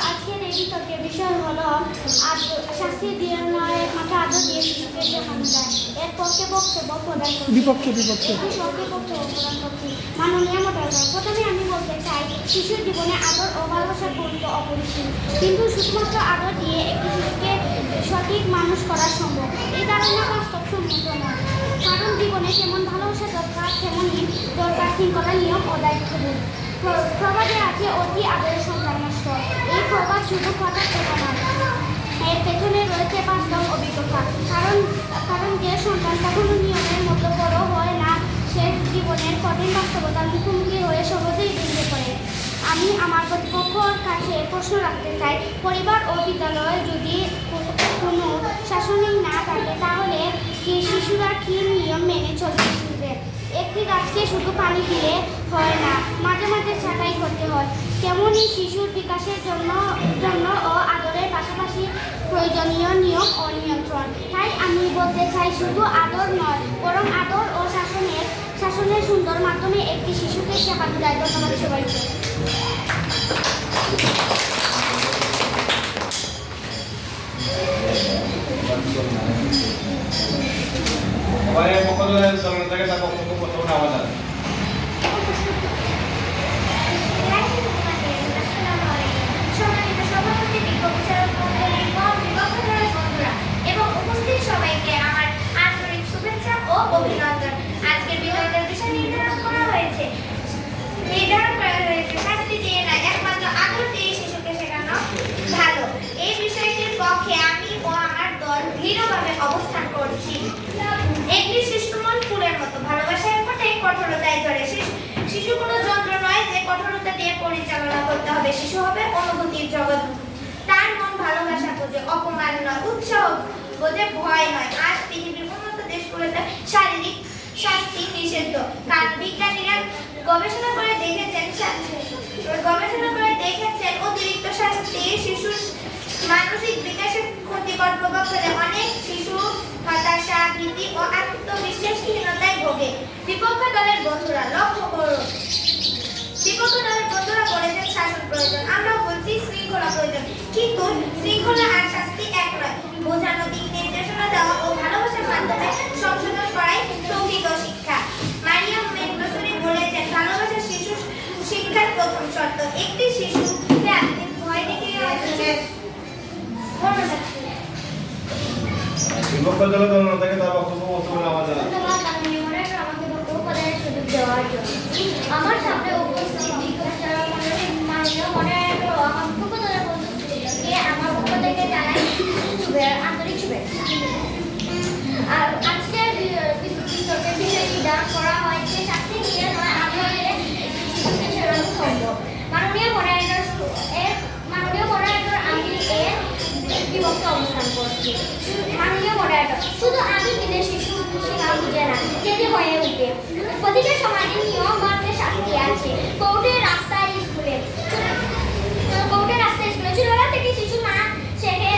আজকের এই বিতর্কের বিষয় হলো শাস্তি দিয়ে নয় মাত্র আদর দিয়ে শিশুকে শেখানো যায়। এর পক্ষে বক্তব্য প্রদান করছি, বিপক্ষে মাননীয় মোটরগার। প্রথমে আমি বলতে চাই, শিশুর জীবনে আদর ও ভালোবাসার গুরুত্ব অপরিসীম, কিন্তু শুধুমাত্র আদর দিয়ে একটি শিশুকে সঠিক মানুষ করা সম্ভব। এই ধারণা বাস্তবসম্মত নয়, কারণ জীবনে যেমন ভালোবাসা দরকার, তেমনই দরকার শৃঙ্খলা, নিয়ম ও দায়িত্ববোধ। প্রবাদে আছে অতি আদরের সন্তান নষ্ট। এই প্রবাদ শুধু কথার কথা নয়, এর পেছনে রয়েছে বাস্তব অভিজ্ঞতা। কারণ যে সন্তান কখনো নিয়মের মতো বড় হয় না, সে জীবনের কঠিন বাস্তবতার মুখোমুখি হয়ে সহজেই ভেঙে পড়ে। আমি আমার কর্তৃপক্ষের কাছে প্রশ্ন রাখতে চাই, পরিবার ও বিদ্যালয়ে যদি কোনো শাসনিক না থাকে, তাহলে শিশুরা কি নিয়ম মেনে চলতে শিখবে? একটি গাছকে শুধু পানি দিলে হয় না, মাঝে মাঝে ছাঁটাই করতে হয়। তেমনই শিশুর বিকাশের জন্য ও আদরের পাশাপাশি প্রয়োজনীয় নিয়ম ও নিয়ন্ত্রণ। তাই আমি বলতে চাই, শুধু আদর নয়, বরং আদর ও শাসনের সুন্দর মাধ্যমে একটি শিশুকে শেখানো যায়। ধন্যবাদ সবাইকে। এবং উপস্থিত সবাইকে আমার আন্তরিক শুভেচ্ছা ও অভিনন্দন। আজকের বিতর্কের বিষয় নির্ধারণ করা হয়েছে শাস্তি দিয়ে না, একমাত্র আদর দিয়ে শিশুকে শেখানো ভালো। এই বিষয়টির পক্ষে আমি ও আমার দল দৃঢ়ভাবে অবস্থান করছি। একটি শিশু মন ফুলের মতো, ভালোবাসায় ফোটে, কঠোরতায় ঝরে। শিশু কোনো যন্ত্র নয় যে কঠোরতা দিয়ে পরিচালনা করতে হবে। শিশু হবে অনুভূতির জগৎ। তার মন ভালোবাসা বোঝে, অপমান নয়, উৎসাহ বোঝে, ভয় নয়। আজ পৃথিবীর উন্নত দেশগুলোতে শারীরিক শাস্তি নিষিদ্ধ, কারণ বিজ্ঞানীরা গবেষণা করে দেখেছেন অতিরিক্ত শাস্তি শিশুর মানসিক বিকাশে ক্ষতিকর প্রভাব ফেলে। অনেক শিশু হতাশা, ভীতি ও আত্মবিশ্বাসহীনতায় ভোগে। বিপক্ষ দলের বন্ধুরা লক্ষ্য করুন, বিপক্ষ দলের বন্ধুরা বলেছেন শাসন প্রয়োজন, আমরা বলছি শৃঙ্খলা প্রয়োজন। কিন্তু শৃঙ্খলা আর শাস্তি এক নয়। বোঝানো, দিক নির্দেশনা দেওয়া ও ভালোবাসার মাধ্যমে সংশোধন করাই প্রকৃত শিক্ষা। মারিয়াম মেন্ডেসরি বলেছেন, ভালোবাসা শিশু শিক্ষার প্রথম শর্ত। একটি শিশুকে আপনি ভয় দেখে বিপক্ষ দলের দল থেকে তার বক্তব্য আমাদের আমার সামনে উপস্থিত মাননীয় মডারেটর ও আমার পক্ষ দলের বন্ধুকে আমার পক্ষ থেকে জানাই আন্তরিক শুভেচ্ছা। আর আজকের বিতর্কের বিষয় নির্ধারণ করা হয়েছে শাস্তি দিয়ে নয়, আদরে শিশুকে শেখানো সম্ভব। মাননীয় মডারেটর আমি এর বিভক্ত অবস্থান করছি। মাননীয় মডারেটর, শুধু আমি দিলে শিশু শেখা বুঝে না, যেতে হয়ে উঠে। প্রতিটা সমাজের নিয়ম মানতে শাস্তি আছে। কোর্টের রাস্তায় স্কুলে ছোটবেলা থেকে শিশু না শেখে,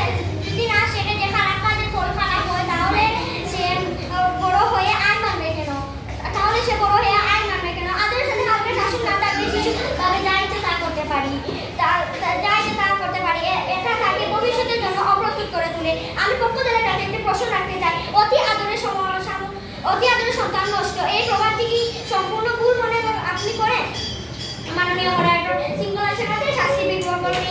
যদি না শেখে যে খারাপ কাজের ফল খারাপ হয়, তাহলে সে বড় হয়ে আইন মানবে কেন? আদরের সাথে কাউকে শাসন না থাকলে শিশু তবে যা ইচ্ছে তা করতে পারি, এটা তাকে ভবিষ্যতের জন্য অপ্রস্তুত করে তোলে। আমি পক্ষ দলের কাছে একটি প্রশ্ন রাখতে চাই, অতি আদরের সন্তান নষ্ট, এই প্রবাদটি কি সম্পূর্ণ ভুল মনে আপনি করেন? মাননীয় মডারেটর, শৃঙ্খলা শেখাতে শাস্তি বিকল্প নেই।